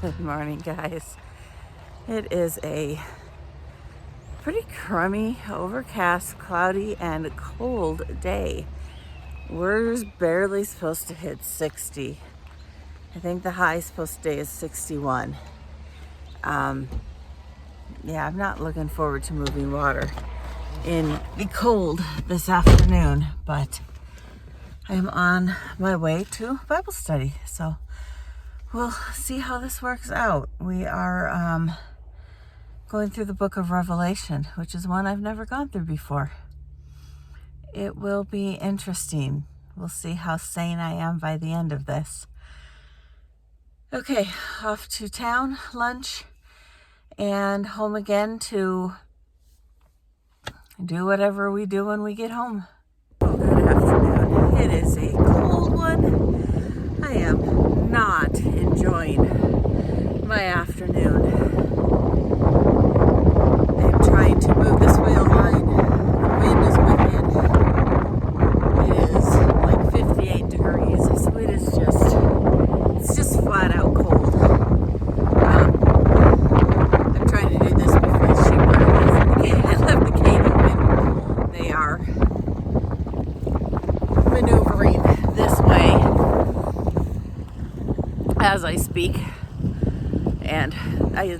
Good morning, guys. It is a pretty crummy, overcast, cloudy, and cold day. We're just barely supposed to hit 60. I think the high supposed to stay is 61. Yeah, I'm not looking forward to moving water in the cold this afternoon, but I am on my way to Bible study, so we'll see how this works out. We are going through the book of Revelation, which is one I've never gone through before. It will be interesting. We'll see how sane I am by the end of this. Okay, off to town, lunch, and home again to do whatever we do when we get home. Good afternoon. It is a cold one. I am not enjoying my afternoon. I'm trying to move this wheel line. The wind is wicked. It is like 58 degrees, so it's just flat out cold. I'm trying to do this before the sheep run. I left the gate open. They are maneuvering this way as I speak, and I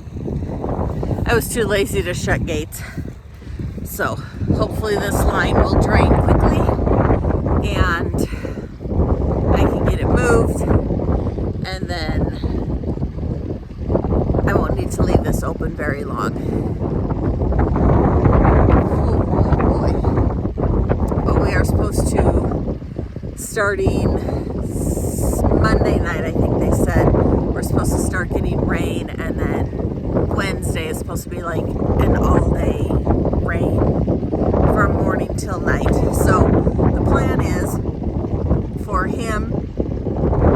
was too lazy to shut gates, so hopefully this line will drain quickly and I can get it moved, and then I won't need to leave this open very long. Oh boy. But we are supposed to, starting Monday night, I think they said, we're supposed to start getting rain, and then Wednesday is supposed to be like an all-day rain from morning till night. So the plan is for him,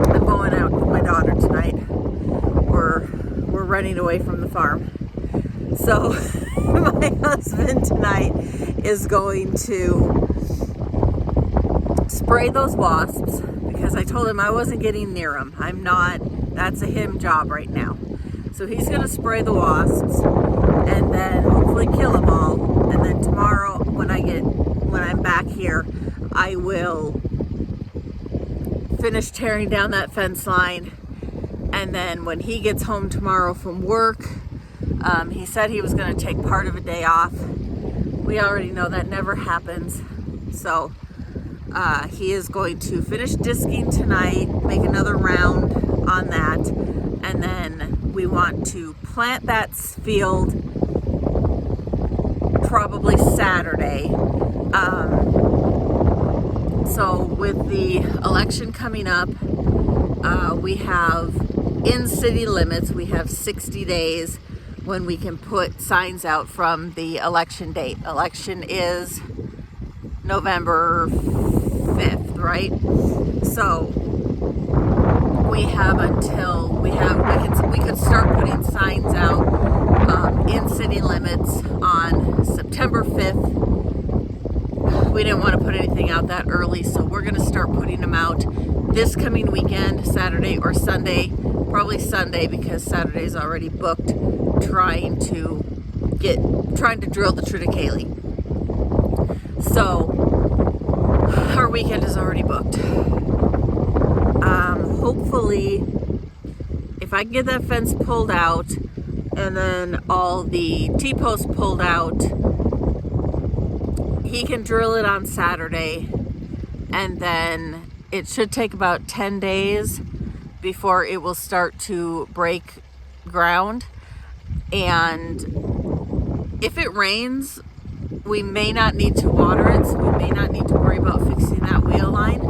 I'm going out with my daughter tonight. We're running away from the farm. So my husband tonight is going to spray those wasps, because I told him I wasn't getting near them. I'm not. That's a him job right now. So he's going to spray the wasps and then hopefully kill them all. And then tomorrow when I'm back here, I will finish tearing down that fence line. And then when he gets home tomorrow from work, he said he was going to take part of a day off. We already know that never happens. So he is going to finish disking tonight, make another round on that, and then we want to plant that field probably Saturday. So with the election coming up, we have in city limits, we have 60 days when we can put signs out from the election date. Election is November 5th, right? So we have until we could start putting signs out in city limits on September 5th. We didn't want to put anything out that early, so we're going to start putting them out this coming weekend, Saturday or Sunday, probably Sunday, because Saturday's already booked, trying to drill the triticale. So our weekend is already booked. Hopefully, if I can get that fence pulled out and then all the T-posts pulled out, he can drill it on Saturday, and then it should take about 10 days before it will start to break ground. And if it rains, we may not need to water it, so we may not need to worry about fixing that wheel line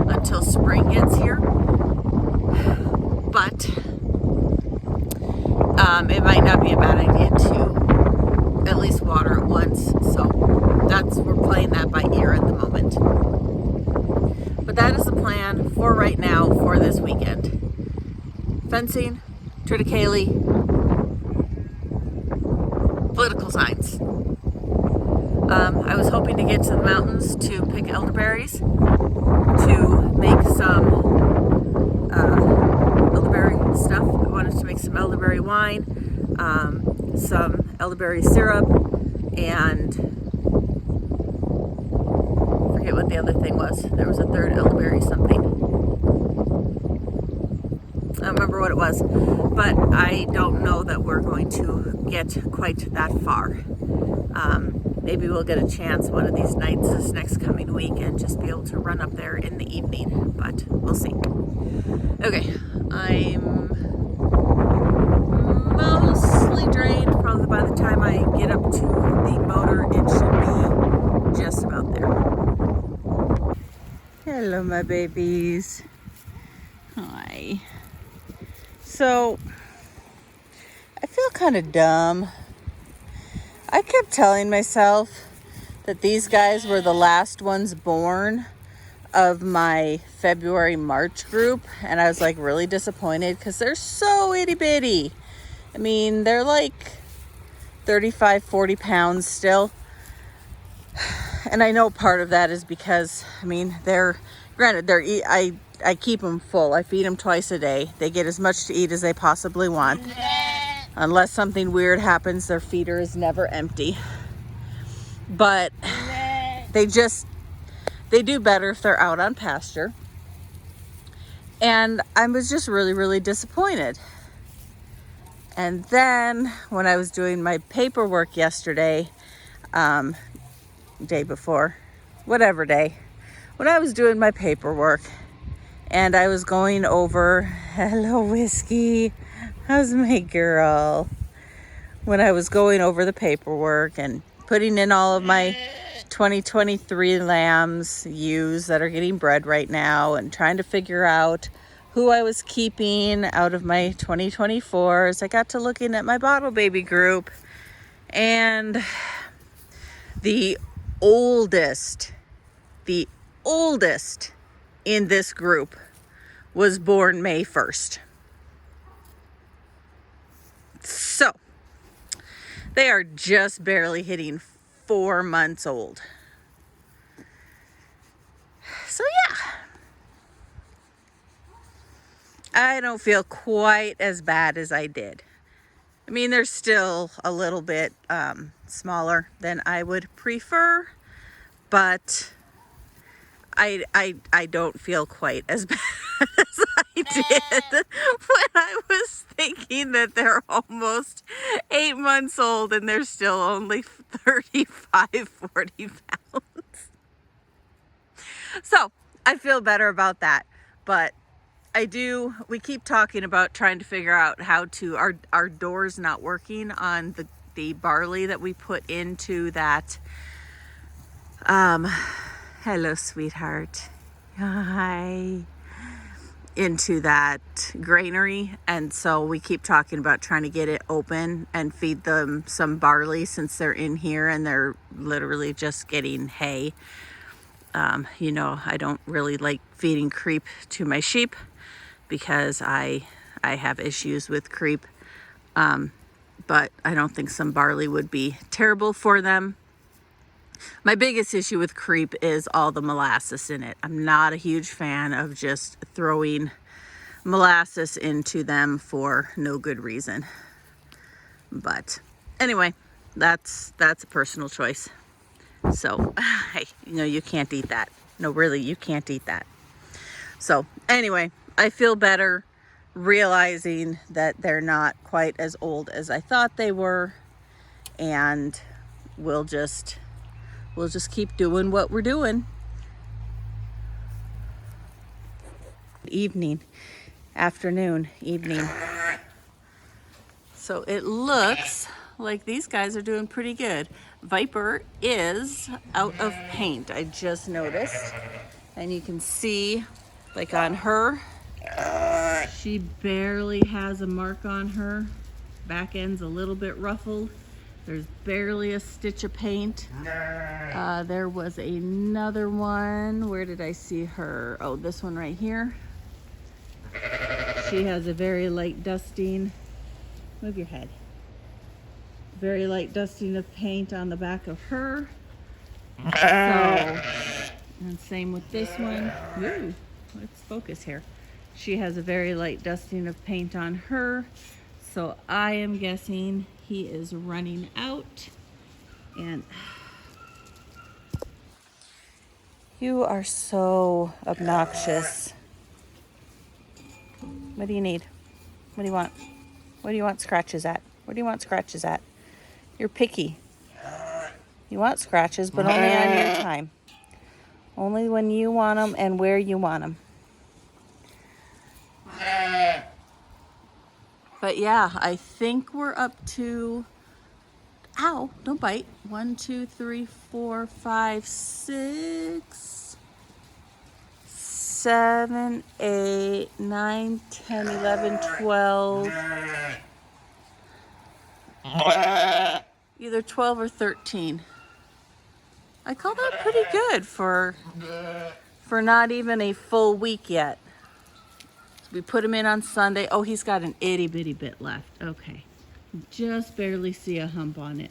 until spring gets here. But it might not be a bad idea to at least water it once. So we're playing that by ear at the moment. But that is the plan for right now for this weekend. Fencing, triticale, political signs. I was hoping to get to the mountains to pick elderberries to make some elderberry stuff. I wanted to make some elderberry wine, some elderberry syrup, and I forget what the other thing was. There was a third elderberry something. I don't remember what it was, but I don't know that we're going to get quite that far. Maybe we'll get a chance one of these nights this next coming week and just be able to run up there in the evening, but we'll see. Okay, I'm mostly drained. Probably by the time I get up to the motor, it should be just about there. Hello, my babies. Hi. So, I feel kind of dumb. I kept telling myself that these guys were the last ones born of my February-March group, and I was like really disappointed because they're so itty-bitty. I mean, they're like 35, 40 pounds still. And I know part of that is because, I mean, I keep them full. I feed them twice a day. They get as much to eat as they possibly want. Unless something weird happens, their feeder is never empty. But they do better if they're out on pasture. And I was just really, really disappointed. And then when I was doing my paperwork yesterday, day before, whatever day, when I was doing my paperwork and I was going over, hello Whiskey, how's my girl? When I was going over the paperwork and putting in all of my 2023 lambs ewes that are getting bred right now and trying to figure out who I was keeping out of my 2024s, I got to looking at my bottle baby group, and the oldest in this group was born May 1st. So they are just barely hitting 4 months old. So yeah, I don't feel quite as bad as I did. I mean, they're still a little bit smaller than I would prefer, but I don't feel quite as bad as I did when I was thinking that they're almost 8 months old and they're still only 35, 40 pounds. So I feel better about that, but we keep talking about trying to figure out how to, our door's not working on the barley that we put into that, hello sweetheart, hi, into that granary. And so we keep talking about trying to get it open and feed them some barley since they're in here and they're literally just getting hay. You know, I don't really like feeding creep to my sheep because I have issues with creep. But I don't think some barley would be terrible for them. My biggest issue with creep is all the molasses in it. I'm not a huge fan of just throwing molasses into them for no good reason. But anyway, that's a personal choice. So, you know, you can't eat that. No, really, you can't eat that. So anyway, I feel better realizing that they're not quite as old as I thought they were, and we'll just keep doing what we're doing. Afternoon, evening. So it looks like these guys are doing pretty good. Viper is out of paint, I just noticed. And you can see, like on her, she barely has a mark on her. Back end's a little bit ruffled. There's barely a stitch of paint. There was another one. Where did I see her? Oh, this one right here. She has a very light dusting. Move your head. Very light dusting of paint on the back of her. So, and same with this one. Ooh, let's focus here. She has a very light dusting of paint on her. So I am guessing he is running out. And you are so obnoxious. What do you need? What do you want? What do you want scratches at? Where do you want scratches at? You're picky. You want scratches, but only on your time. Only when you want them and where you want them. But yeah, I think we're up to, ow, don't bite. 1, 2, 3, 4, 5, 6, 7, 8, 9, 10, 11, 12. Either 12 or 13. I call that pretty good for not even a full week yet. We put him in on Sunday. Oh, he's got an itty bitty bit left. Okay. Just barely see a hump on it.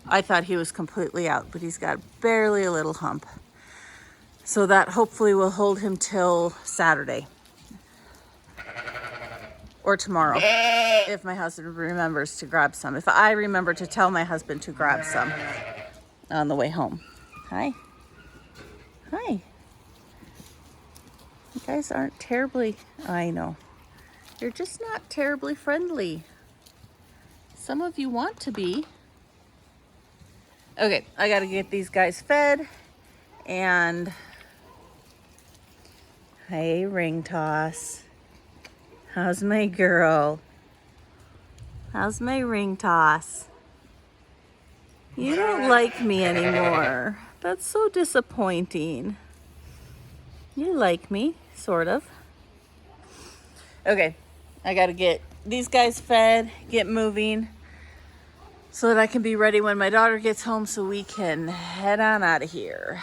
I thought he was completely out, but he's got barely a little hump. So that hopefully will hold him till Saturday. Or tomorrow, if my husband remembers to grab some. If I remember to tell my husband to grab some on the way home. Hi. Hi. You guys aren't terribly, I know. You're just not terribly friendly. Some of you want to be. Okay, I gotta get these guys fed. And hey, Ring Toss. How's my girl? How's my Ring Toss? You don't like me anymore. That's so disappointing. You like me, sort of. Okay, I gotta get these guys fed, get moving, so that I can be ready when my daughter gets home so we can head on out of here.